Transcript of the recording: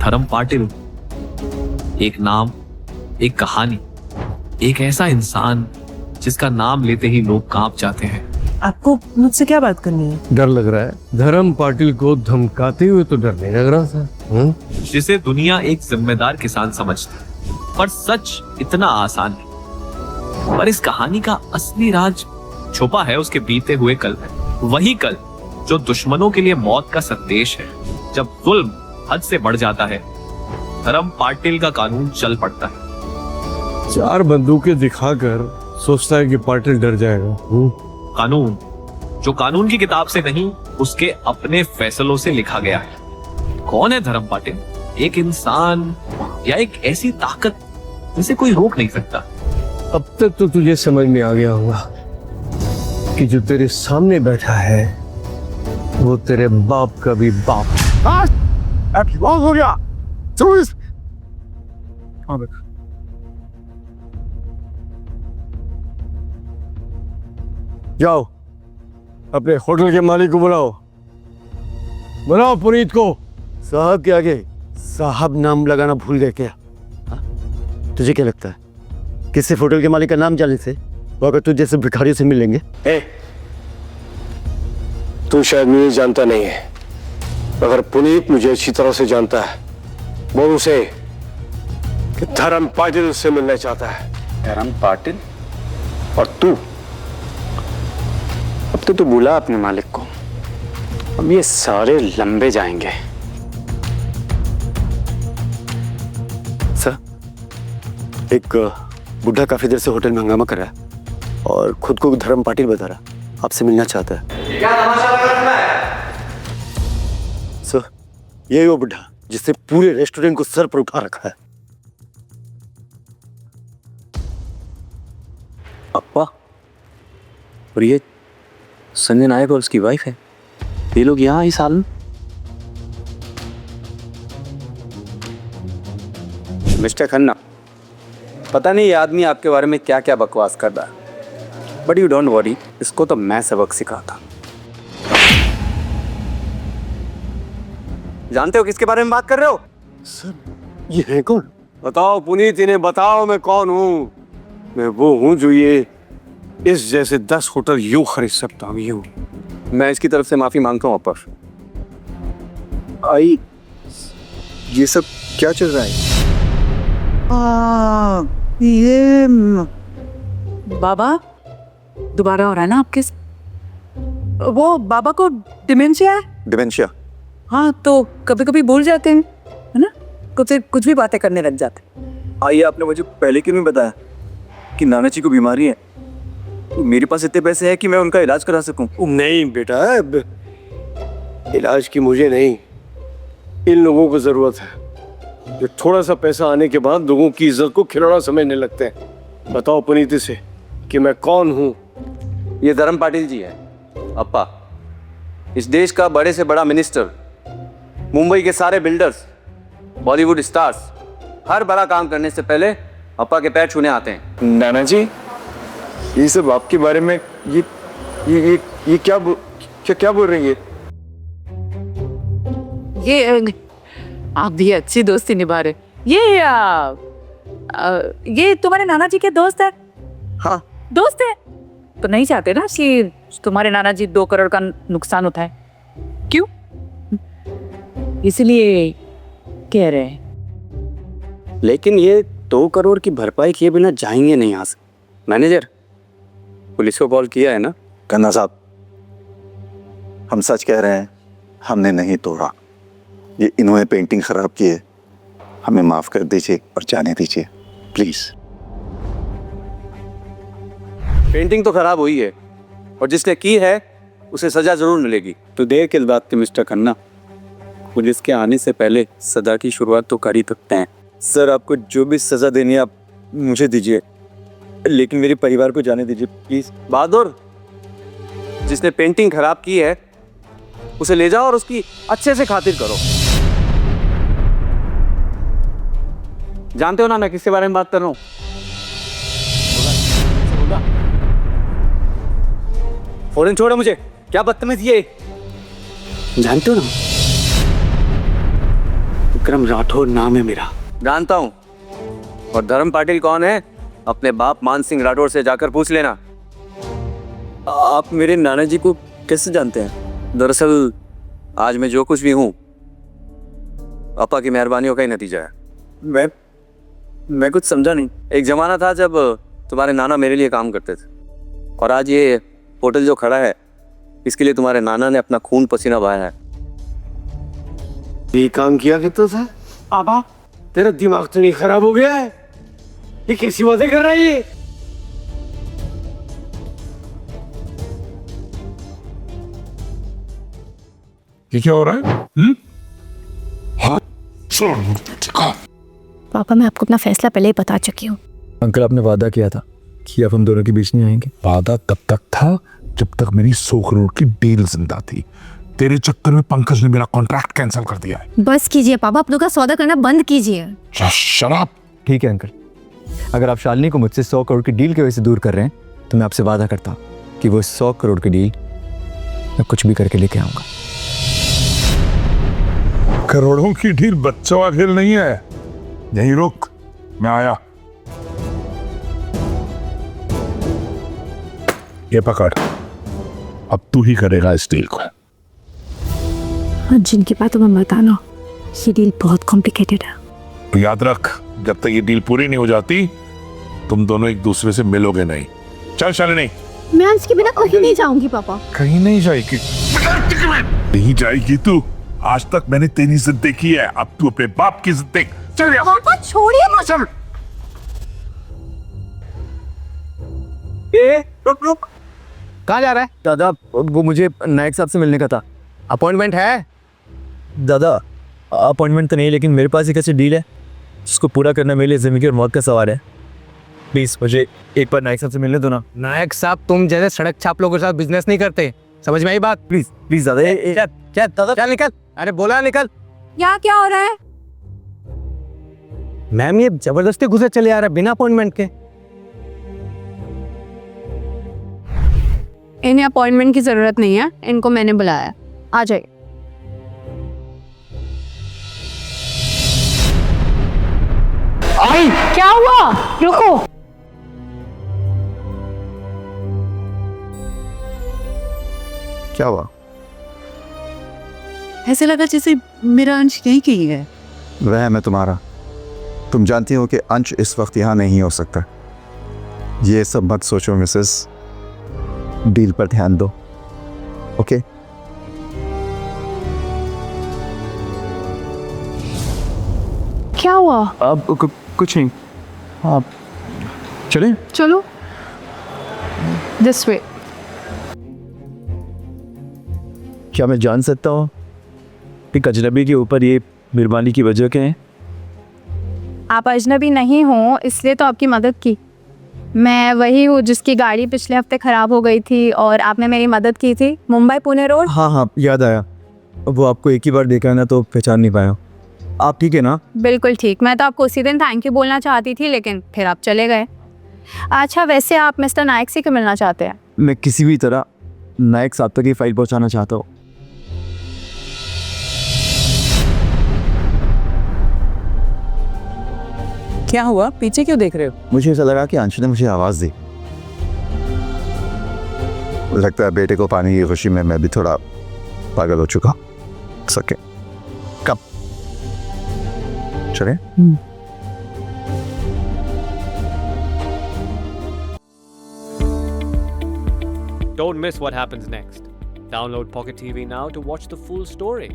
धर्म पाटिल, एक नाम, एक कहानी, एक ऐसा इंसान जिसका नाम लेते ही लोग कांप जाते हैं। आपको मुझसे क्या बात करनी है? डर लग रहा है। धर्म पाटिल को धमकाते हुए तो डर नहीं लग रहा था। जिसे दुनिया एक जिम्मेदार किसान समझती, पर सच इतना आसान नहीं। पर इस कहानी का असली राज छुपा है उसके बीते हुए कल में। वही कल जो दुश्मनों के लिए मौत का संदेश है। जब जुल्म हद से बढ़ जाता है, धर्म पाटिल का कानून चल पड़ता है। 4 बंदूकें दिखाकर सोचता है कि पाटिल डर जाएगा। कानून जो कानून की किताब से नहीं, उसके अपने फैसलों से लिखा गया है। कौन है धर्म पाटिल? एक इंसान या एक ऐसी ताकत जिसे कोई रोक नहीं सकता? अब तक तो तुझे समझ में आ गया होगा कि जो तेरे सामने बैठा है वो तेरे बाप का भी बाप। बहुत हो गया। जाओ अपने होटल के मालिक को बुलाओ पुनीत को। साहब के आगे साहब नाम लगाना भूल गए क्या? तुझे क्या लगता है कि सिर्फ होटल के मालिक का नाम जाने से वो अगर तुझे जैसे भिखारियों से मिल लेंगे? तू शायद मुझे जानता नहीं है, मगर पुनीत मुझे अच्छी तरह से जानता है। बोल उसे कि धर्म पाटिल से मिलना चाहता है। धर्म पाटिल? और तू? अब तो तू बुला अपने मालिक को। अब ये सारे लंबे जाएंगे। सर, एक बुढ़ा काफी देर से होटल में हंगामा कर रहा है और खुद को धर्म पाटिल बता रहा, आपसे मिलना चाहता है। क्या तमाशा लगा रखा है? सर, यही वो बुढ़ा जिसने पूरे रेस्टोरेंट को सर पर उठा रखा है। अप्पा, और ये संजय नायक और उसकी वाइफ है। ये लोग यहाँ इस हाल में? मिस्टर खन्ना, पता नहीं ये आदमी आपके बारे में क्या क्या बकवास कर रहा है, बट यू डोंट वरी, इसको तो मैं सबक सिखाता। जानते हो किसके बारे में बात कर रहे हो? सर, ये है कौन? बताओ पुनीत, इन्हें बताओ मैं कौन हूँ। मैं वो हूँ जो ये इस जैसे 10 होटल यूं खरीद सकता हूँ। यूं। मैं इसकी तरफ से माफी मांगता हूँ अप्पा। आई, ये सब क्या चल रहा है? ये बाबा दोबारा हो रहा है ना आपके? वो बाबा को डिमेंशिया है। डिमेंशिया? हाँ, तो कभी कभी भूल जाते हैं, है ना? कुछ भी बातें करने लग जाते हैं। आइए, आपने मुझे पहले क्यों नहीं बताया कि नाना जी को बीमारी है? मेरे पास इतने पैसे हैं कि मैं उनका इलाज करा सकूं। नहीं बेटा, इलाज की मुझे नहीं, इन लोगों को जरूरत है जो थोड़ा सा पैसा आने के बाद लोगों की इज्जत को खिलौना समझने लगते हैं। बताओ पुनीत से कि मैं कौन हूँ। ये धर्म पाटिल जी है अप्पा, इस देश का बड़े से बड़ा मिनिस्टर, मुंबई के सारे बिल्डर्स, बॉलीवुड स्टार्स, हर बड़ा काम करने से पहले अप्पा के पैर छूने आते हैं। नाना जी, ये सब आपके बारे में ये क्या बोल रही है? ये आप भी अच्छी दोस्ती निभा रहे। ये तुम्हारे नाना जी के दोस्त है? हाँ। दोस्त है तो नहीं चाहते ना कि तुम्हारे नाना जी 2 करोड़ का नुकसान उठाए? क्यों? इसलिए कह रहे हैं। लेकिन ये 2 करोड़ की भरपाई किए बिना जाएंगे नहीं यहाँ से। मैनेजर, पुलिस को कॉल किया है ना? खन्ना साहब, हम सच कह रहे हैं, हमने नहीं तोड़ा। ये इन्होंने पेंटिंग खराब की है, हमें माफ कर दीजिए और जाने दीजिए प्लीज। पेंटिंग तो खराब हुई है और जिसने की है उसे सजा जरूर मिलेगी। तो देर किस बात की मिस्टर खन्ना, पुलिस के आने से पहले सजा की शुरुआत तो कर ही सकते हैं। सर, आपको जो भी सजा देनी है आप मुझे दीजिए, लेकिन मेरे परिवार को जाने दीजिए प्लीज। बहादुर, जिसने पेंटिंग खराब की है उसे ले जाओ और उसकी अच्छे से खातिर करो। जानते हो ना मैं किसके बारे में बात कर रहा हूँ? फौरन छोड़ो मुझे, क्या बदतमीज ये। जानते हो ना, विक्रम राठौर नाम है मेरा। जानता हूँ। और धर्म पाटिल कौन है? अपने बाप मान सिंह राठौर से जाकर पूछ लेना। आप मेरे नाना जी को कैसे जानते हैं? दरअसल आज मैं जो कुछ भी हूँ पापा की मेहरबानियों का ही नतीजा है। मैं कुछ समझा नहीं। एक जमाना था जब तुम्हारे नाना मेरे लिए काम करते थे, और आज ये होटल जो खड़ा है इसके लिए तुम्हारे नाना ने अपना खून पसीना बहाया है। ये काम किया करता था? आबा तेरा दिमाग तो नहीं खराब हो गया है? ये कैसी बातें कर रहा है ये? ये क्या हो रहा है? हाँ पापा, मैं आपको अपना फैसला पहले ही बता चुकी हूँ। अंकल, आपने वादा किया था कि अब हम दोनों के बीच नहीं आएंगे। वादा तब तक था जब तक मेरी 100 करोड़ की डील जिंदा थी। तेरे चक्कर में पंकज ने मेरा कॉन्ट्रैक्ट कैंसिल कर दिया है। बस कीजिए पापा, आप लोग का सौदा करना बंद कीजिए। शराब। ठीक है अंकल, अगर आप शालिनी को मुझसे 100 करोड़ की डील की वजह से दूर कर रहे हैं तो मैं आपसे वादा करता हूँ कि वो 100 करोड़ की डील मैं कुछ भी करके लेके आऊंगा। करोड़ों की डील बच्चों का खेल नहीं है। यहीं रुक, मैं आया। ये पकड़, अब तू ही करेगा इस डील को। और जिनकी बातों में बताना, ये डील बहुत कॉम्प्लिकेटेड है। तो याद रख, जब तक ये डील पूरी नहीं हो जाती तुम दोनों एक दूसरे से मिलोगे नहीं। चल शालिनी। मैं इसके बिना कहीं नहीं जाऊंगी पापा। कहीं नहीं जाएगी। नहीं जाएगी तू। आज तक मैंने तेरी इज्जत देखी है, अब तू अपने बाप की इज्जत देख। चल यहाँ। पापा छोड़िए मुझे। चल। रुक। कहाँ जा रहा है? दादा, वो मुझे नायक साहब से मिलने का था। अपॉइंटमेंट है? दादा, अपॉइंटमेंट तो नहीं, लेकिन मेरे पास एक ऐसी डील है जिसको पूरा करना मेरे लिए ज़िंदगी और मौत का सवाल है। प्लीज़ मुझे एक बार नायक साहब से मिलने दो ना। नायक साहब तुम जैसे सड़क छाप लोगों के साथ बिजनेस नहीं करते, समझ में आई बात? प्लीज़ प्लीज़ दादा। चल दादा, चल निकल। अरे बोला निकल। यहाँ क्या हो रहा है? मैम ये जबरदस्ती घुसे चले आ रहा है बिना अपॉइंटमेंट के। इन्हें अपॉइंटमेंट की जरूरत नहीं है, इनको मैंने बुलाया। आ जाइए। क्या हुआ? रुको। क्या हुआ? ऐसे लगा जैसे मेरा अंश यहीं कहीं है। वह मैं तुम्हारा। तुम जानती हो कि अंश इस वक्त यहाँ नहीं हो सकता। ये सब मत सोचो मिसेस, डील पर ध्यान दो। ओके? क्या हुआ? अब कुछ नहीं। आप चलें? चलो दिस वे। क्या मैं जान सकता हूँ कि अजनबी के ऊपर ये मेहरबानी की वजह क्या है? आप अजनबी नहीं हो इसलिए तो आपकी मदद की। मैं वही हूँ जिसकी गाड़ी पिछले हफ्ते ख़राब हो गई थी और आपने मेरी मदद की थी, मुंबई पुणे रोड। हाँ, याद आया। वो आपको एक ही बार देखा ना तो पहचान नहीं पाया। आप ठीक है ना? बिल्कुल ठीक। मैं तो आपको उसी दिन थैंक यू बोलना चाहती थी, लेकिन फिर आप चले गए। अच्छा, वैसे आप मिस्टर नायक से क्यों मिलना चाहते हैं? मैं किसी भी तरह नायक साहब तक ये फाइल पहुँचाना चाहता हूँ। क्या हुआ? पीछे क्यों देख रहे हो? मुझे ऐसा लगा कि अंशु ने मुझे आवाज़ दी। लगता है बेटे को पाने की खुशी में मैं भी थोड़ा पागल हो चुका। सके कब चले? Don't miss what happens next. Download Pocket TV now to watch the full story.